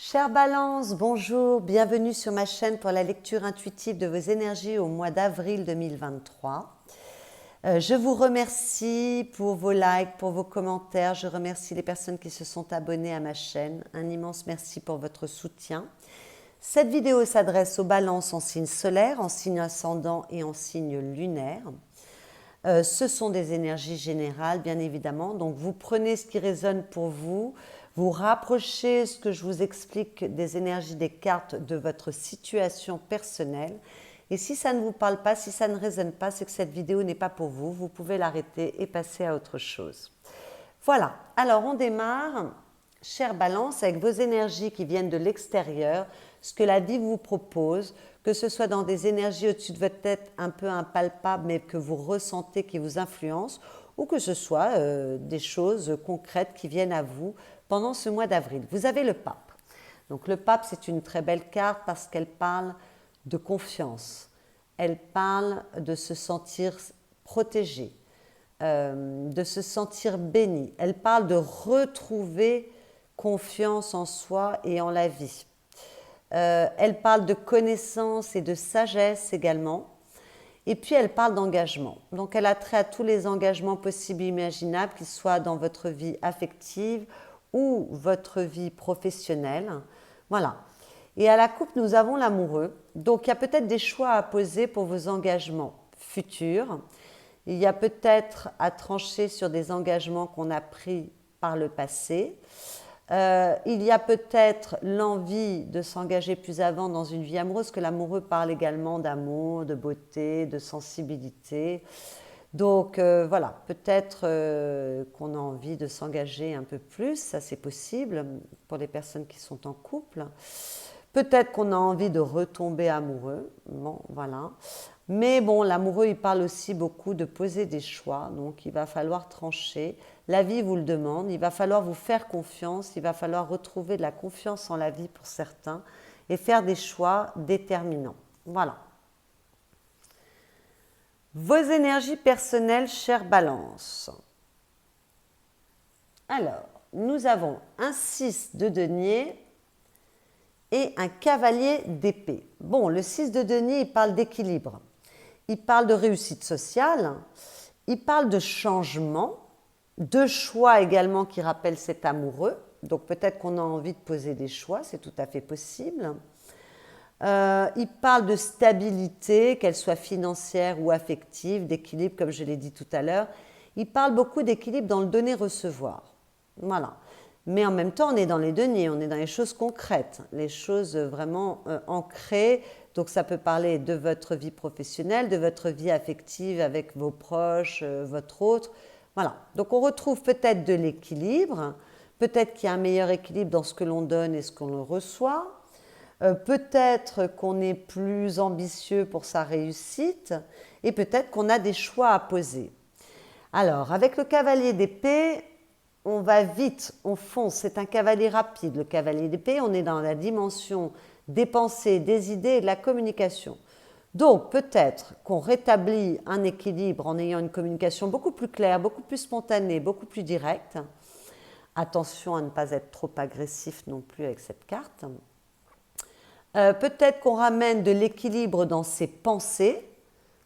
Chère Balance, bonjour, bienvenue sur ma chaîne pour la lecture intuitive de vos énergies au mois d'avril 2023. Je vous remercie pour vos likes, pour vos commentaires, je remercie les personnes qui se sont abonnées à ma chaîne. Un immense merci pour votre soutien. Cette vidéo s'adresse aux balances en signe solaire, en signe ascendant et en signe lunaire. Ce sont des énergies générales, bien évidemment. Donc, vous prenez ce qui résonne pour vous, vous rapprochez ce que je vous explique des énergies des cartes de votre situation personnelle. Et si ça ne vous parle pas, si ça ne résonne pas, c'est que cette vidéo n'est pas pour vous. Vous pouvez l'arrêter et passer à autre chose. Voilà. Alors, on démarre, chère Balance, avec vos énergies qui viennent de l'extérieur, ce que la vie vous propose, que ce soit dans des énergies au-dessus de votre tête un peu impalpables, mais que vous ressentez, qui vous influencent, ou que ce soit des choses concrètes qui viennent à vous pendant ce mois d'avril. Vous avez le pape. Donc le pape, c'est une très belle carte parce qu'elle parle de confiance. Elle parle de se sentir protégé, de se sentir béni. Elle parle de retrouver confiance en soi et en la vie. Elle parle de connaissance et de sagesse également. Et puis elle parle d'engagement. Donc elle a trait à tous les engagements possibles et imaginables, qu'ils soient dans votre vie affective ou votre vie professionnelle. Voilà. Et à la coupe, nous avons l'amoureux. Donc il y a peut-être des choix à poser pour vos engagements futurs. Il y a peut-être à trancher sur des engagements qu'on a pris par le passé. Il y a peut-être l'envie de s'engager plus avant dans une vie amoureuse, que l'amoureux parle également d'amour, de beauté, de sensibilité. Donc voilà, peut-être qu'on a envie de s'engager un peu plus, ça c'est possible pour les personnes qui sont en couple. Peut-être qu'on a envie de retomber amoureux, bon voilà. Mais bon, l'amoureux, il parle aussi beaucoup de poser des choix, donc il va falloir trancher. La vie vous le demande, il va falloir vous faire confiance, il va falloir retrouver de la confiance en la vie pour certains et faire des choix déterminants. Voilà. Vos énergies personnelles, chère Balance. Alors, nous avons un 6 de denier et un cavalier d'épée. Bon, le 6 de denier, il parle d'équilibre. Il parle de réussite sociale, il parle de changement, de choix également qui rappellent cet amoureux. Donc peut-être qu'on a envie de poser des choix, c'est tout à fait possible. Il parle de stabilité, qu'elle soit financière ou affective, d'équilibre comme je l'ai dit tout à l'heure. Il parle beaucoup d'équilibre dans le donner-recevoir. Voilà. Mais en même temps, on est dans les deniers, on est dans les choses concrètes, les choses vraiment ancrées. Donc ça peut parler de votre vie professionnelle, de votre vie affective avec vos proches, votre autre. Voilà. Donc on retrouve peut-être de l'équilibre, peut-être qu'il y a un meilleur équilibre dans ce que l'on donne et ce qu'on reçoit. Peut-être qu'on est plus ambitieux pour sa réussite et peut-être qu'on a des choix à poser. Alors, avec le cavalier d'épée, on va vite, on fonce, c'est un cavalier rapide. Le cavalier d'épée, on est dans la dimension des pensées, des idées et de la communication. Donc, peut-être qu'on rétablit un équilibre en ayant une communication beaucoup plus claire, beaucoup plus spontanée, beaucoup plus directe. Attention à ne pas être trop agressif non plus avec cette carte. Peut-être qu'on ramène de l'équilibre dans ses pensées,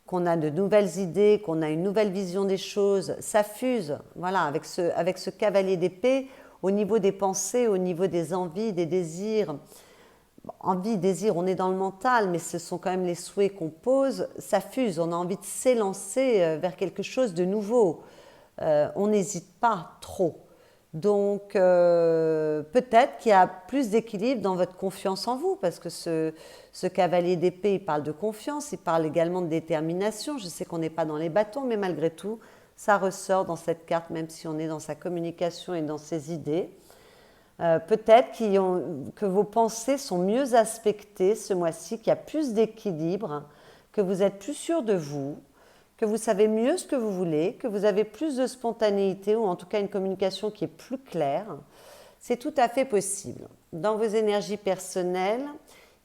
qu'on a de nouvelles idées, qu'on a une nouvelle vision des choses, ça fuse, voilà, avec ce cavalier d'épée, au niveau des pensées, au niveau des envies, des désirs. Envie, désir, on est dans le mental, mais ce sont quand même les souhaits qu'on pose, ça fuse, on a envie de s'élancer vers quelque chose de nouveau. On n'hésite pas trop. Donc, peut-être qu'il y a plus d'équilibre dans votre confiance en vous, parce que ce cavalier d'épée, il parle de confiance, il parle également de détermination. Je sais qu'on n'est pas dans les bâtons, mais malgré tout, ça ressort dans cette carte, même si on est dans sa communication et dans ses idées. Peut-être que vos pensées sont mieux aspectées ce mois-ci, qu'il y a plus d'équilibre, que vous êtes plus sûr de vous, que vous savez mieux ce que vous voulez, que vous avez plus de spontanéité ou en tout cas une communication qui est plus claire. C'est tout à fait possible. Dans vos énergies personnelles,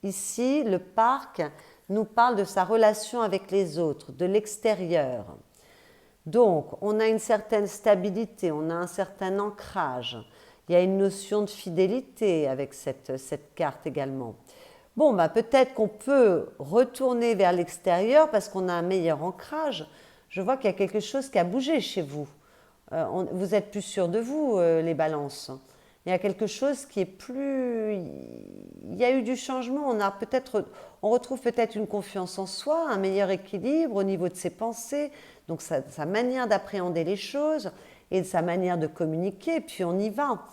ici, le parc nous parle de sa relation avec les autres, de l'extérieur. Donc, on a une certaine stabilité, on a un certain ancrage. Il y a une notion de fidélité avec cette carte également. Bon, bah, peut-être qu'on peut retourner vers l'extérieur parce qu'on a un meilleur ancrage. Je vois qu'il y a quelque chose qui a bougé chez vous. Vous êtes plus sûr de vous, les balances. Il y a quelque chose qui est plus... Il y a eu du changement. On retrouve peut-être une confiance en soi, un meilleur équilibre au niveau de ses pensées, donc sa manière d'appréhender les choses et de sa manière de communiquer, puis on y va.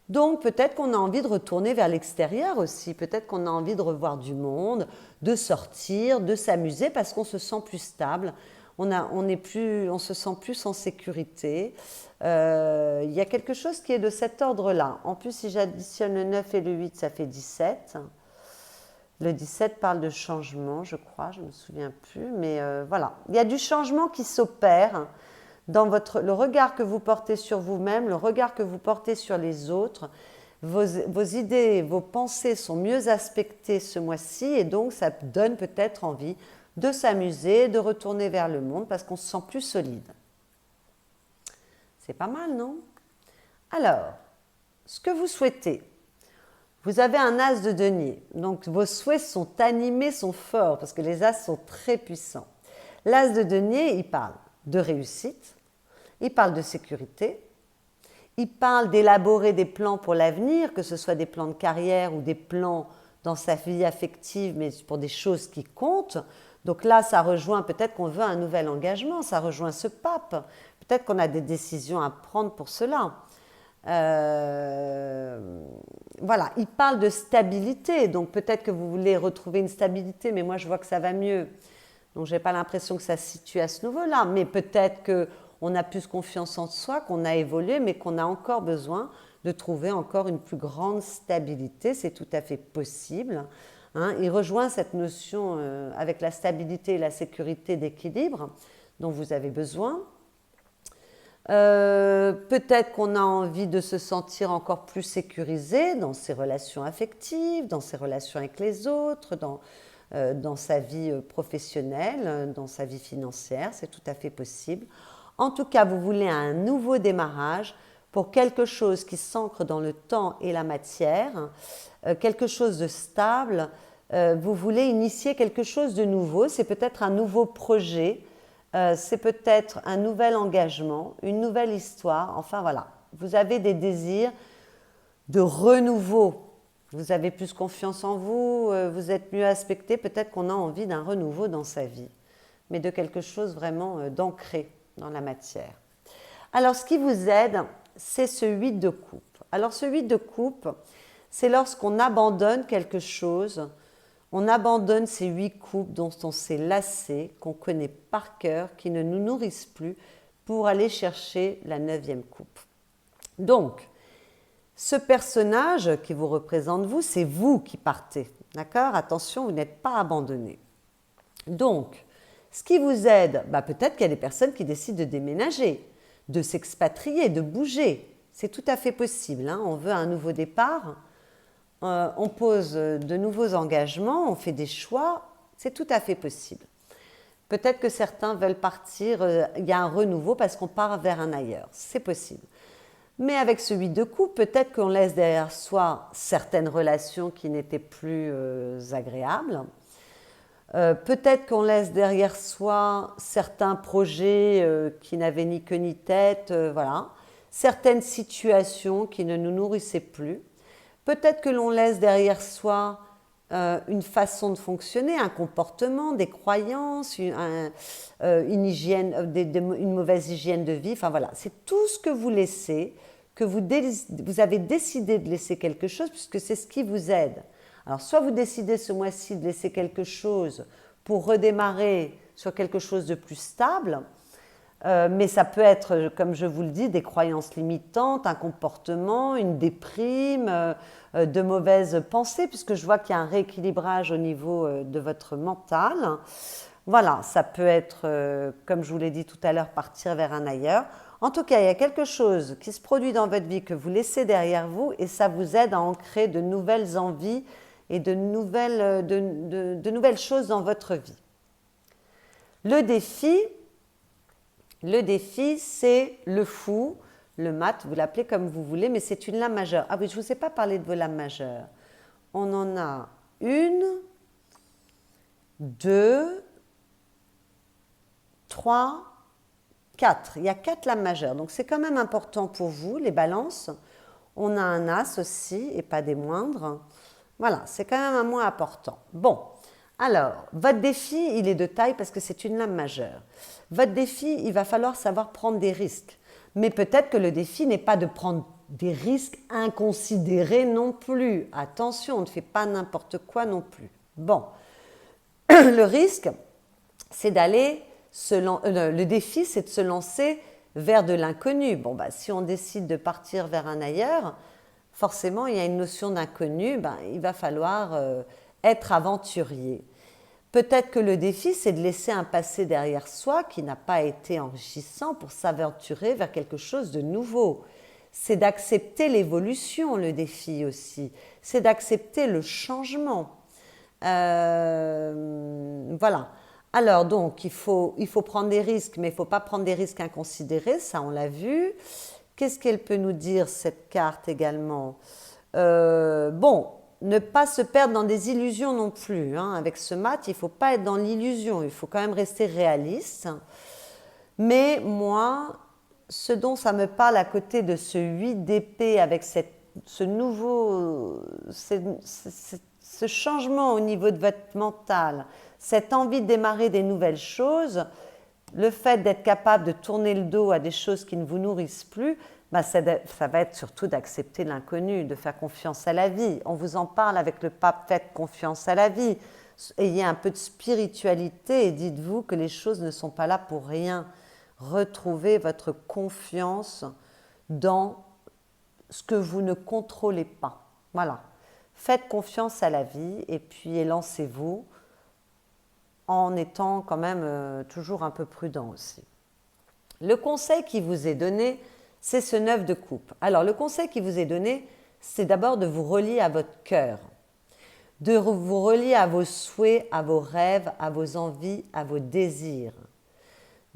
Donc peut-être qu'on a envie de retourner vers l'extérieur aussi, peut-être qu'on a envie de revoir du monde, de sortir, de s'amuser parce qu'on se sent plus stable, on se sent plus en sécurité. Il y a quelque chose qui est de cet ordre-là. En plus, si j'additionne le 9 et le 8, ça fait 17. Le 17 parle de changement, je crois, je ne me souviens plus, mais voilà. Il y a du changement qui s'opère dans le regard que vous portez sur vous-même, le regard que vous portez sur les autres. Vos idées, vos pensées sont mieux aspectées ce mois-ci et donc ça donne peut-être envie de s'amuser, de retourner vers le monde parce qu'on se sent plus solide. C'est pas mal, non? Alors, ce que vous souhaitez, vous avez un as de denier, donc vos souhaits sont animés, sont forts parce que les as sont très puissants. L'as de denier, il parle de réussite, il parle de sécurité, il parle d'élaborer des plans pour l'avenir, que ce soit des plans de carrière ou des plans dans sa vie affective, mais pour des choses qui comptent. Donc là, ça rejoint peut-être qu'on veut un nouvel engagement, ça rejoint ce pape. Peut-être qu'on a des décisions à prendre pour cela. Voilà, il parle de stabilité, donc peut-être que vous voulez retrouver une stabilité, mais moi je vois que ça va mieux. Donc je n'ai pas l'impression que ça se situe à ce niveau-là, mais peut-être qu'on a plus confiance en soi, qu'on a évolué, mais qu'on a encore besoin de trouver encore une plus grande stabilité, c'est tout à fait possible. Hein. Il rejoint cette notion avec la stabilité et la sécurité d'équilibre dont vous avez besoin. Peut-être qu'on a envie de se sentir encore plus sécurisé dans ses relations affectives, dans ses relations avec les autres, dans sa vie professionnelle, dans sa vie financière, c'est tout à fait possible. En tout cas, vous voulez un nouveau démarrage pour quelque chose qui s'ancre dans le temps et la matière, quelque chose de stable. Vous voulez initier quelque chose de nouveau, c'est peut-être un nouveau projet, c'est peut-être un nouvel engagement, une nouvelle histoire, enfin voilà. Vous avez des désirs de renouveau. Vous avez plus confiance en vous, vous êtes mieux aspecté, peut-être qu'on a envie d'un renouveau dans sa vie, mais de quelque chose vraiment d'ancré dans la matière. Alors ce qui vous aide, c'est ce 8 de coupe. Alors ce 8 de coupe, c'est lorsqu'on abandonne quelque chose, on abandonne ces 8 coupes dont on s'est lassé, qu'on connaît par cœur, qui ne nous nourrissent plus, pour aller chercher la 9e coupe. Donc, ce personnage qui vous représente vous, c'est vous qui partez. D'accord? Attention, vous n'êtes pas abandonné. Donc, ce qui vous aide, peut-être qu'il y a des personnes qui décident de déménager, de s'expatrier, de bouger. C'est tout à fait possible. Hein? On veut un nouveau départ, on pose de nouveaux engagements, on fait des choix. C'est tout à fait possible. Peut-être que certains veulent partir, il y a un renouveau parce qu'on part vers un ailleurs. C'est possible. Mais avec ce 8 de coupe, peut-être qu'on laisse derrière soi certaines relations qui n'étaient plus agréables. Peut-être qu'on laisse derrière soi certains projets qui n'avaient ni queue ni tête, voilà. Certaines situations qui ne nous nourrissaient plus. Peut-être que l'on laisse derrière soi une façon de fonctionner, un comportement, des croyances, une mauvaise hygiène de vie. Enfin voilà, c'est tout ce que vous laissez, que vous avez décidé de laisser quelque chose, puisque c'est ce qui vous aide. Alors soit vous décidez ce mois-ci de laisser quelque chose pour redémarrer sur quelque chose de plus stable, mais ça peut être, comme je vous le dis, des croyances limitantes, un comportement, une déprime, de mauvaises pensées, puisque je vois qu'il y a un rééquilibrage au niveau de votre mental. Voilà, ça peut être, comme je vous l'ai dit tout à l'heure, partir vers un ailleurs. En tout cas, il y a quelque chose qui se produit dans votre vie que vous laissez derrière vous et ça vous aide à ancrer de nouvelles envies et de nouvelles choses dans votre vie. Le défi, c'est le fou. le mat, vous l'appelez comme vous voulez, mais c'est une lame majeure. Ah oui, je ne vous ai pas parlé de vos lames majeures. On en a une, deux, trois, quatre. Il y a 4 lames majeures, donc c'est quand même important pour vous, les balances. On a un as aussi, et pas des moindres. Voilà, c'est quand même un mois important. Bon, alors, votre défi, il est de taille parce que c'est une lame majeure. Votre défi, il va falloir savoir prendre des risques. Mais peut-être que le défi n'est pas de prendre des risques inconsidérés non plus. Attention, on ne fait pas n'importe quoi non plus. Bon, le risque, c'est d'aller le défi, c'est de se lancer vers de l'inconnu. Bon, bah, si on décide de partir vers un ailleurs, forcément, il y a une notion d'inconnu, bah, il va falloir être aventurier. Peut-être que le défi, c'est de laisser un passé derrière soi qui n'a pas été enrichissant pour s'aventurer vers quelque chose de nouveau. C'est d'accepter l'évolution, le défi aussi. C'est d'accepter le changement. Voilà. Alors donc, il faut prendre des risques, mais il ne faut pas prendre des risques inconsidérés, ça on l'a vu. Qu'est-ce qu'elle peut nous dire, cette carte également? Bon, ne pas se perdre dans des illusions non plus. Hein. Avec ce mat, il ne faut pas être dans l'illusion, il faut quand même rester réaliste. Mais moi, ce dont ça me parle à côté de ce 8 d'épée avec ce nouveau, ce changement au niveau de votre mental, cette envie de démarrer des nouvelles choses, le fait d'être capable de tourner le dos à des choses qui ne vous nourrissent plus, bah ça va être surtout d'accepter l'inconnu, de faire confiance à la vie. On vous en parle avec le pape, faites confiance à la vie. Ayez un peu de spiritualité et dites-vous que les choses ne sont pas là pour rien. Retrouvez votre confiance dans ce que vous ne contrôlez pas. Voilà. Faites confiance à la vie et puis lancez-vous en étant quand même toujours un peu prudent aussi. Le conseil qui vous est donné, c'est ce 9 de coupe. Alors le conseil qui vous est donné, c'est d'abord de vous relier à votre cœur, de vous relier à vos souhaits, à vos rêves, à vos envies, à vos désirs,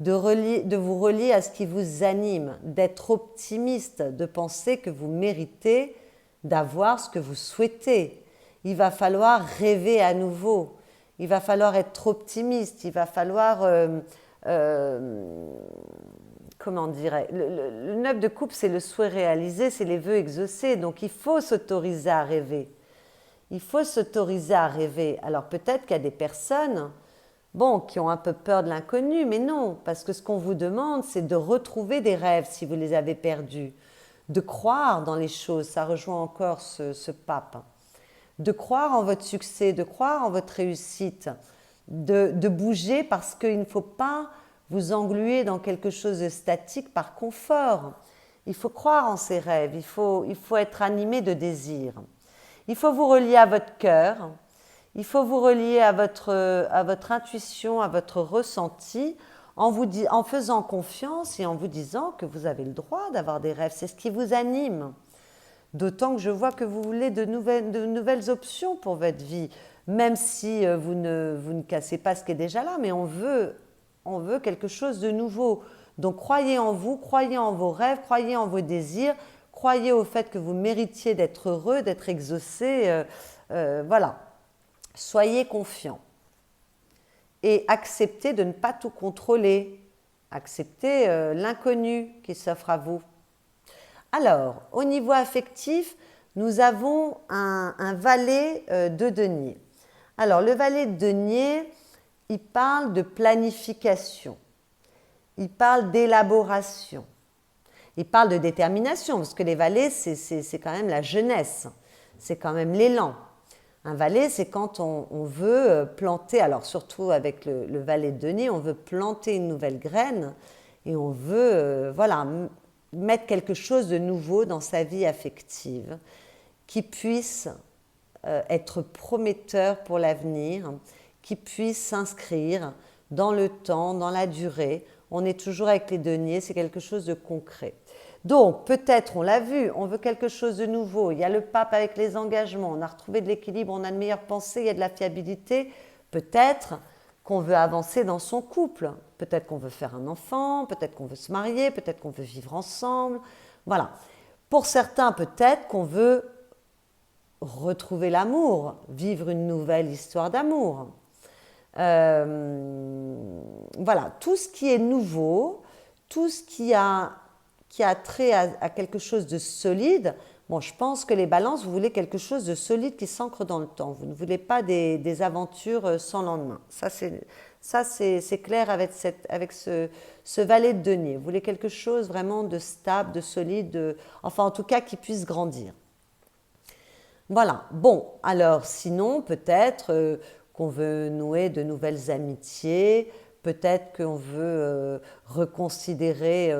de vous relier à ce qui vous anime, d'être optimiste, de penser que vous méritez d'avoir ce que vous souhaitez. Il va falloir rêver à nouveau. Il va falloir être optimiste, il va falloir, comment dirais le 9 de coupe, c'est le souhait réalisé, c'est les vœux exaucés, donc il faut s'autoriser à rêver. Il faut s'autoriser à rêver. Alors peut-être qu'il y a des personnes, bon, qui ont un peu peur de l'inconnu, mais non, parce que ce qu'on vous demande, c'est de retrouver des rêves si vous les avez perdus, de croire dans les choses, ça rejoint encore ce pape. De croire en votre succès, de croire en votre réussite, de bouger parce qu'il ne faut pas vous engluer dans quelque chose de statique par confort. Il faut croire en ses rêves, il faut être animé de désir. Il faut vous relier à votre cœur, il faut vous relier à votre intuition, à votre ressenti, en faisant confiance et en vous disant que vous avez le droit d'avoir des rêves, c'est ce qui vous anime. D'autant que je vois que vous voulez de nouvelles options pour votre vie, même si vous ne cassez pas ce qui est déjà là, mais on veut quelque chose de nouveau. Donc croyez en vous, croyez en vos rêves, croyez en vos désirs, croyez au fait que vous méritiez d'être heureux, d'être exaucé. Voilà. Soyez confiants et acceptez de ne pas tout contrôler. Acceptez l'inconnu qui s'offre à vous. Alors, au niveau affectif, nous avons un valet de denier. Alors, le valet de denier, il parle de planification, il parle d'élaboration, il parle de détermination, parce que les valets, c'est quand même la jeunesse, c'est quand même l'élan. Un valet, c'est quand on veut planter, alors surtout avec le valet de denier, on veut planter une nouvelle graine et on veut, voilà, mettre quelque chose de nouveau dans sa vie affective qui puisse être prometteur pour l'avenir, qui puisse s'inscrire dans le temps, dans la durée. On est toujours avec les deniers, c'est quelque chose de concret. Donc peut-être, on l'a vu, on veut quelque chose de nouveau. Il y a le pape avec les engagements, on a retrouvé de l'équilibre, on a de meilleures pensées, il y a de la fiabilité. Peut-être qu'on veut avancer dans son couple. Peut-être qu'on veut faire un enfant, peut-être qu'on veut se marier, peut-être qu'on veut vivre ensemble. Voilà. Pour certains, peut-être qu'on veut retrouver l'amour, vivre une nouvelle histoire d'amour. Voilà, tout ce qui est nouveau, tout ce qui a trait à quelque chose de solide. Bon, je pense que les balances, vous voulez quelque chose de solide qui s'ancre dans le temps. Vous ne voulez pas des aventures sans lendemain. Ça, c'est clair avec ce valet de denier. Vous voulez quelque chose vraiment de stable, de solide, enfin en tout cas qui puisse grandir. Voilà. Bon, alors sinon, peut-être qu'on veut nouer de nouvelles amitiés, peut-être qu'on veut reconsidérer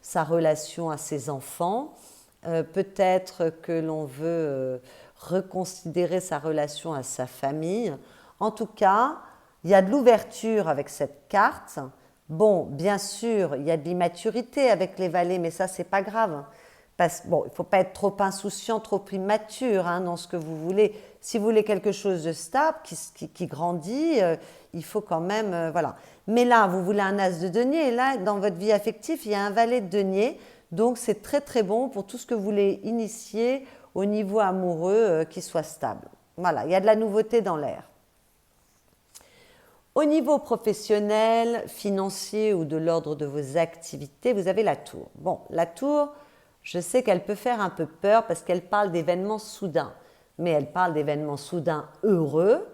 sa relation à ses enfants, peut-être que l'on veut reconsidérer sa relation à sa famille. En tout cas, il y a de l'ouverture avec cette carte. Bon, bien sûr, il y a de l'immaturité avec les valets, mais ça, c'est pas grave. Bon, il ne faut pas être trop insouciant, trop immature dans ce que vous voulez. Si vous voulez quelque chose de stable, qui grandit, il faut quand même, voilà. Mais là, vous voulez un as de denier, et là, dans votre vie affective, il y a un valet de denier, donc c'est très très bon pour tout ce que vous voulez initier au niveau amoureux qui soit stable. Voilà, il y a de la nouveauté dans l'air. Au niveau professionnel, financier ou de l'ordre de vos activités, vous avez la tour. Bon, la tour, je sais qu'elle peut faire un peu peur parce qu'elle parle d'événements soudains, mais elle parle d'événements soudains heureux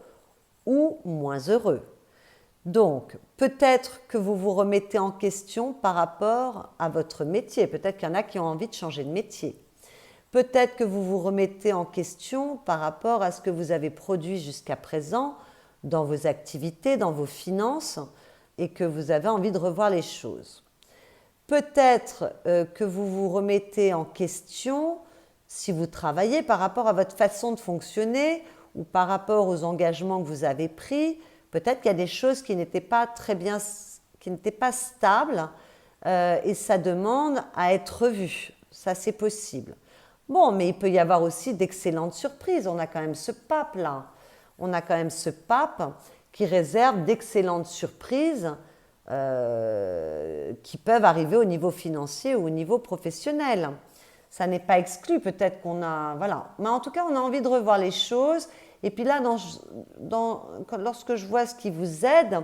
ou moins heureux. Donc, peut-être que vous vous remettez en question par rapport à votre métier. Peut-être qu'il y en a qui ont envie de changer de métier. Peut-être que vous vous remettez en question par rapport à ce que vous avez produit jusqu'à présent dans vos activités, dans vos finances, et que vous avez envie de revoir les choses. Peut-être que vous vous remettez en question si vous travaillez par rapport à votre façon de fonctionner ou par rapport aux engagements que vous avez pris. Peut-être qu'il y a des choses qui n'étaient pas très bien, qui n'étaient pas stables et ça demande à être revu. Ça, c'est possible. Bon, mais il peut y avoir aussi d'excellentes surprises. On a quand même ce pape-là. On a quand même ce pape qui réserve d'excellentes surprises qui peuvent arriver au niveau financier ou au niveau professionnel. Ça n'est pas exclu, peut-être qu'on a... Voilà. Mais en tout cas, on a envie de revoir les choses. Et puis là, lorsque je vois ce qui vous aide,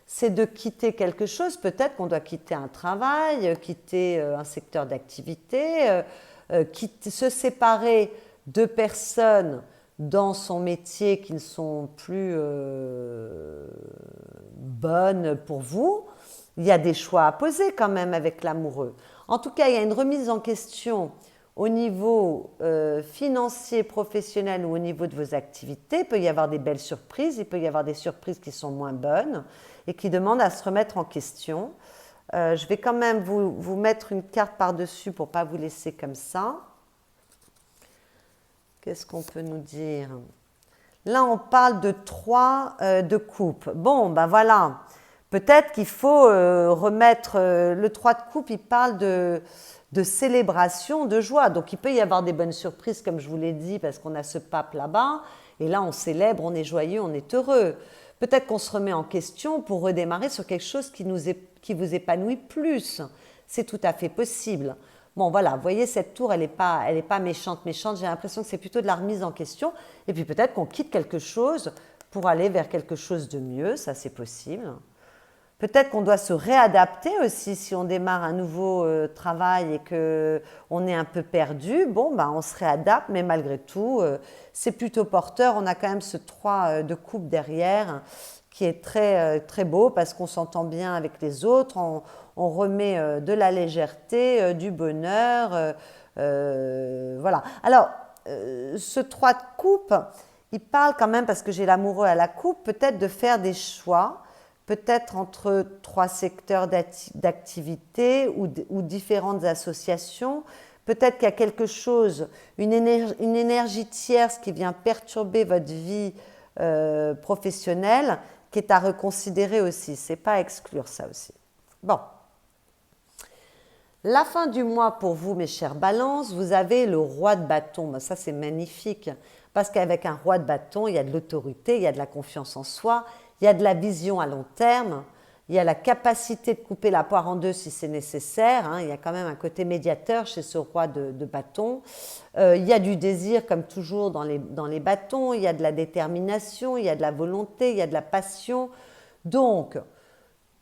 c'est de quitter quelque chose. Peut-être qu'on doit quitter un travail, quitter un secteur d'activité, se séparer de personnes dans son métier qui ne sont plus bonnes pour vous. Il y a des choix à poser quand même avec l'amoureux. En tout cas, il y a une remise en question au niveau financier, professionnel ou au niveau de vos activités. Il peut y avoir des belles surprises, il peut y avoir des surprises qui sont moins bonnes et qui demandent à se remettre en question. Je vais quand même vous mettre une carte par-dessus pour ne pas vous laisser comme ça. Qu'est-ce qu'on peut nous dire? Là, on parle de 3 de coupe. Bon, ben voilà. Peut-être qu'il faut remettre... le 3 de coupe, il parle de célébration, de joie. Donc, il peut y avoir des bonnes surprises, comme je vous l'ai dit, parce qu'on a ce pape là-bas. Et là, on célèbre, on est joyeux, on est heureux. Peut-être qu'on se remet en question pour redémarrer sur quelque chose qui vous épanouit plus. C'est tout à fait possible. Bon, voilà, vous voyez, cette tour, elle n'est pas méchante. J'ai l'impression que c'est plutôt de la remise en question. Et puis peut-être qu'on quitte quelque chose pour aller vers quelque chose de mieux. Ça, c'est possible. Peut-être qu'on doit se réadapter aussi si on démarre un nouveau travail et qu'on est un peu perdu. Bon, ben, on se réadapte, mais malgré tout, c'est plutôt porteur. On a quand même ce 3 de coupe derrière qui est très, très beau parce qu'on s'entend bien avec les autres. On remet de la légèreté, du bonheur. Voilà. Alors, ce 3 de coupe, il parle quand même, parce que j'ai l'amoureux à la coupe, peut-être de faire des choix, peut-être entre 3 secteurs d'activité ou différentes associations. Peut-être qu'il y a quelque chose, une énergie tierce qui vient perturber votre vie professionnelle, qui est à reconsidérer aussi. Ce n'est pas à exclure ça aussi. Bon. La fin du mois pour vous, mes chers balances, vous avez le roi de bâton. Ça, c'est magnifique parce qu'avec un roi de bâton, il y a de l'autorité, il y a de la confiance en soi, il y a de la vision à long terme, Il y a la capacité de couper la poire en deux si c'est nécessaire. Hein. Il y a quand même un côté médiateur chez ce roi de bâton. Il y a du désir, comme toujours dans les bâtons. Il y a de la détermination, il y a de la volonté, il y a de la passion. Donc,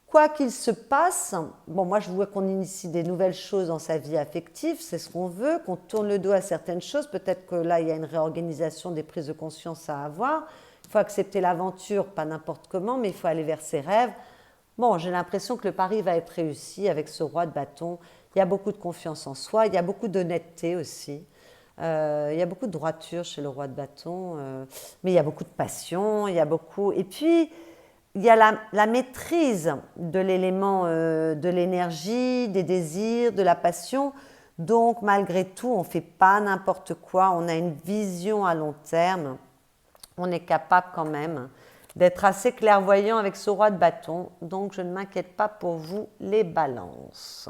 quoi qu'il se passe, bon, moi je vois qu'on initie des nouvelles choses dans sa vie affective, c'est ce qu'on veut, qu'on tourne le dos à certaines choses. Peut-être que là, il y a une réorganisation des prises de conscience à avoir. Il faut accepter l'aventure, pas n'importe comment, mais il faut aller vers ses rêves. Bon, j'ai l'impression que le pari va être réussi avec ce roi de bâton. Il y a beaucoup de confiance en soi, il y a beaucoup d'honnêteté aussi. Il y a beaucoup de droiture chez le roi de bâton, mais il y a beaucoup de passion, il y a beaucoup... Et puis, il y a la maîtrise de l'élément de l'énergie, des désirs, de la passion. Donc, malgré tout, on ne fait pas n'importe quoi, on a une vision à long terme. On est capable quand même d'être assez clairvoyant avec ce roi de bâton. Donc, je ne m'inquiète pas pour vous, les balances.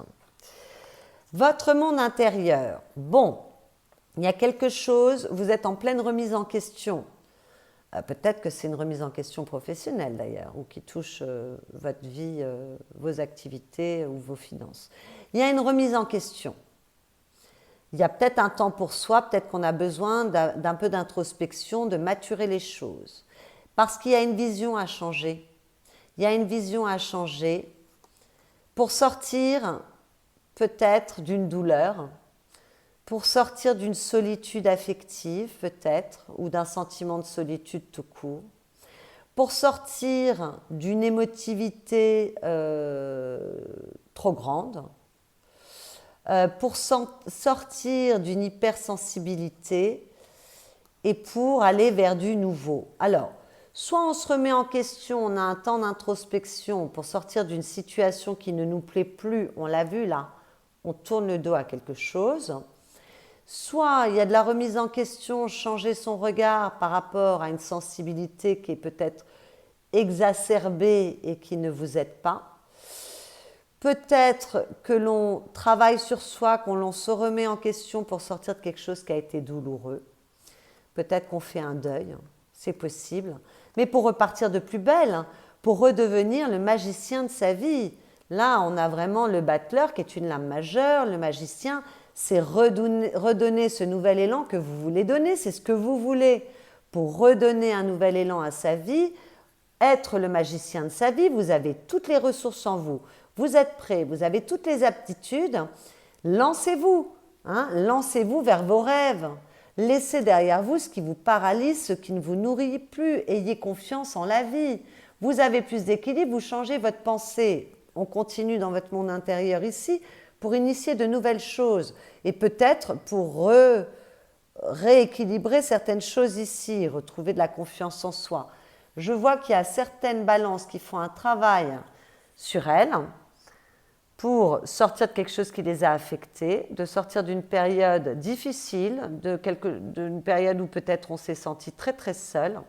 Votre monde intérieur. Bon, il y a quelque chose, vous êtes en pleine remise en question. Peut-être que c'est une remise en question professionnelle d'ailleurs, ou qui touche votre vie, vos activités ou vos finances. Il y a une remise en question. Il y a peut-être un temps pour soi, peut-être qu'on a besoin d'un peu d'introspection, de maturer les choses. Parce qu'il y a une vision à changer. Il y a une vision à changer pour sortir peut-être d'une douleur, pour sortir d'une solitude affective peut-être, ou d'un sentiment de solitude tout court, pour sortir d'une émotivité trop grande, pour sortir d'une hypersensibilité et pour aller vers du nouveau. Alors, soit on se remet en question, on a un temps d'introspection pour sortir d'une situation qui ne nous plaît plus, on l'a vu là, on tourne le dos à quelque chose. Soit il y a de la remise en question, changer son regard par rapport à une sensibilité qui est peut-être exacerbée et qui ne vous aide pas. Peut-être que l'on travaille sur soi, qu'on se remet en question pour sortir de quelque chose qui a été douloureux. Peut-être qu'on fait un deuil, c'est possible. Mais pour repartir de plus belle, pour redevenir le magicien de sa vie. Là, on a vraiment le battleur qui est une lame majeure, le magicien, c'est redonner ce nouvel élan que vous voulez donner, c'est ce que vous voulez. Pour redonner un nouvel élan à sa vie, être le magicien de sa vie, vous avez toutes les ressources en vous. Vous êtes prêt, vous avez toutes les aptitudes, lancez-vous, hein, lancez-vous vers vos rêves. Laissez derrière vous ce qui vous paralyse, ce qui ne vous nourrit plus. Ayez confiance en la vie. Vous avez plus d'équilibre, vous changez votre pensée. On continue dans votre monde intérieur ici pour initier de nouvelles choses et peut-être pour rééquilibrer certaines choses ici, retrouver de la confiance en soi. Je vois qu'il y a certaines balances qui font un travail sur elles pour sortir de quelque chose qui les a affectées, de sortir d'une période difficile, d'une période où peut-être on s'est senti très très seul,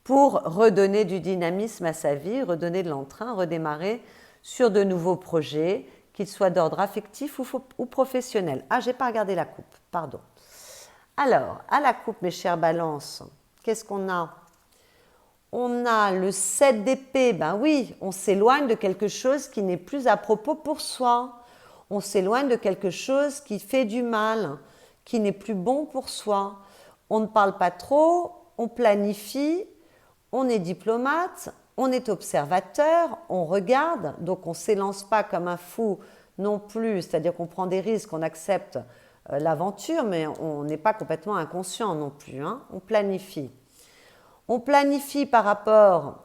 pour redonner du dynamisme à sa vie, redonner de l'entrain, redémarrer sur de nouveaux projets, qu'ils soient d'ordre affectif ou professionnel. Ah, je n'ai pas regardé la coupe, pardon. Alors, à la coupe, mes chères balances, qu'est-ce qu'on a ? On a le 7 d'épée, ben oui, on s'éloigne de quelque chose qui n'est plus à propos pour soi. On s'éloigne de quelque chose qui fait du mal, qui n'est plus bon pour soi. On ne parle pas trop, on planifie, on est diplomate, on est observateur, on regarde, donc on ne s'élance pas comme un fou non plus, c'est-à-dire qu'on prend des risques, on accepte l'aventure, mais on n'est pas complètement inconscient non plus, hein, on planifie. On planifie par rapport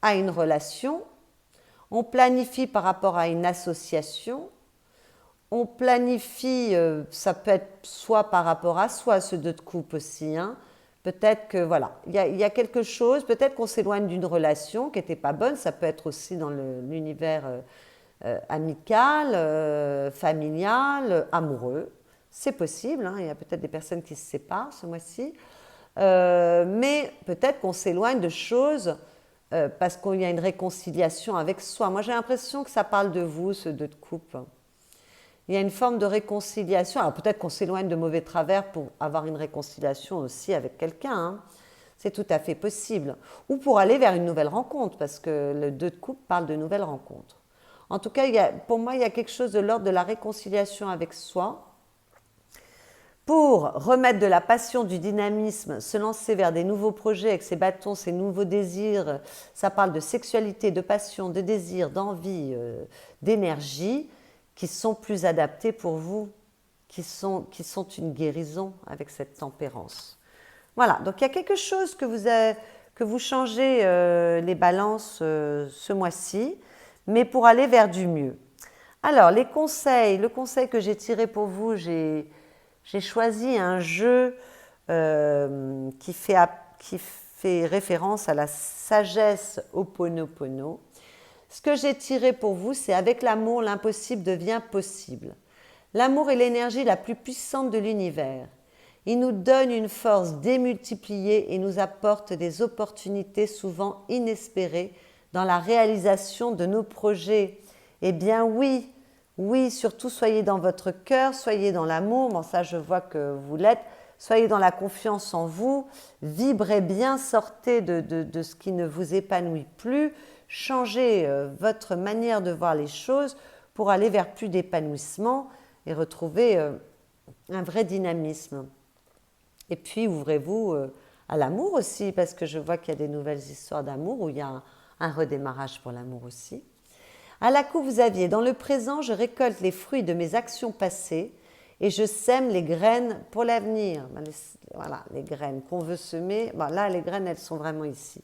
à une relation, on planifie par rapport à une association, on planifie, ça peut être soit par rapport à soi, ce 2 de coupe aussi, hein. Peut-être que voilà, il y a quelque chose, peut-être qu'on s'éloigne d'une relation qui n'était pas bonne, ça peut être aussi dans l'univers amical, familial, amoureux, c'est possible, hein, il y a peut-être des personnes qui se séparent ce mois-ci. Mais peut-être qu'on s'éloigne de choses parce qu'il y a une réconciliation avec soi. Moi, j'ai l'impression que ça parle de vous, ce 2 de coupe. Il y a une forme de réconciliation. Alors peut-être qu'on s'éloigne de mauvais travers pour avoir une réconciliation aussi avec quelqu'un. Hein. C'est tout à fait possible. Ou pour aller vers une nouvelle rencontre, parce que le 2 de coupe parle de nouvelles rencontres. En tout cas, pour moi, il y a quelque chose de l'ordre de la réconciliation avec soi. Pour remettre de la passion, du dynamisme, se lancer vers des nouveaux projets avec ses bâtons, ses nouveaux désirs, ça parle de sexualité, de passion, de désir, d'envie, d'énergie, qui sont plus adaptés pour vous, qui sont une guérison avec cette tempérance. Voilà, donc il y a quelque chose que vous changez les balances ce mois-ci, mais pour aller vers du mieux. Alors, le conseil que j'ai tiré pour vous, j'ai choisi un jeu qui fait référence à la sagesse Ho'oponopono. Ce que j'ai tiré pour vous, c'est avec l'amour, l'impossible devient possible. L'amour est l'énergie la plus puissante de l'univers. Il nous donne une force démultipliée et nous apporte des opportunités souvent inespérées dans la réalisation de nos projets. Eh bien oui, oui, surtout soyez dans votre cœur, soyez dans l'amour, bon ça je vois que vous l'êtes, soyez dans la confiance en vous, vibrez bien, sortez de ce qui ne vous épanouit plus, changez votre manière de voir les choses pour aller vers plus d'épanouissement et retrouver un vrai dynamisme. Et puis ouvrez-vous à l'amour aussi, parce que je vois qu'il y a des nouvelles histoires d'amour où il y a un redémarrage pour l'amour aussi. À la coupe, vous aviez, dans le présent, je récolte les fruits de mes actions passées et je sème les graines pour l'avenir. Voilà, les graines qu'on veut semer. Bon, là, les graines, elles sont vraiment ici.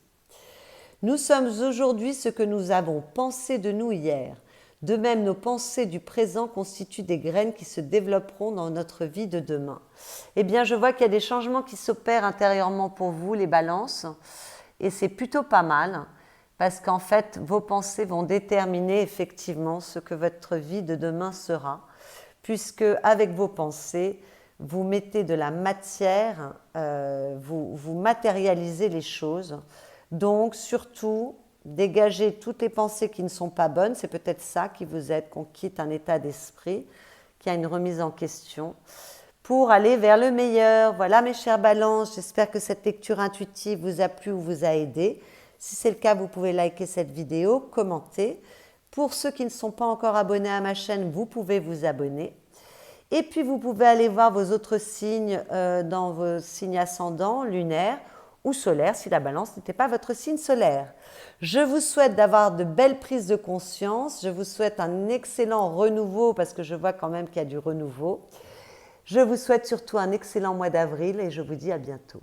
Nous sommes aujourd'hui ce que nous avons pensé de nous hier. De même, nos pensées du présent constituent des graines qui se développeront dans notre vie de demain. Eh bien, je vois qu'il y a des changements qui s'opèrent intérieurement pour vous, les balances, et c'est plutôt pas mal, parce qu'en fait, vos pensées vont déterminer effectivement ce que votre vie de demain sera, puisque avec vos pensées, vous mettez de la matière, vous matérialisez les choses. Donc, surtout, dégagez toutes les pensées qui ne sont pas bonnes, c'est peut-être ça qui vous aide, qu'on quitte un état d'esprit, qu'il y a une remise en question, pour aller vers le meilleur. Voilà mes chers balances, j'espère que cette lecture intuitive vous a plu ou vous a aidé. Si c'est le cas, vous pouvez liker cette vidéo, commenter. Pour ceux qui ne sont pas encore abonnés à ma chaîne, vous pouvez vous abonner. Et puis vous pouvez aller voir vos autres signes dans vos signes ascendants, lunaires, ou solaire si la balance n'était pas votre signe solaire. Je vous souhaite d'avoir de belles prises de conscience, je vous souhaite un excellent renouveau parce que je vois quand même qu'il y a du renouveau. Je vous souhaite surtout un excellent mois d'avril et je vous dis à bientôt.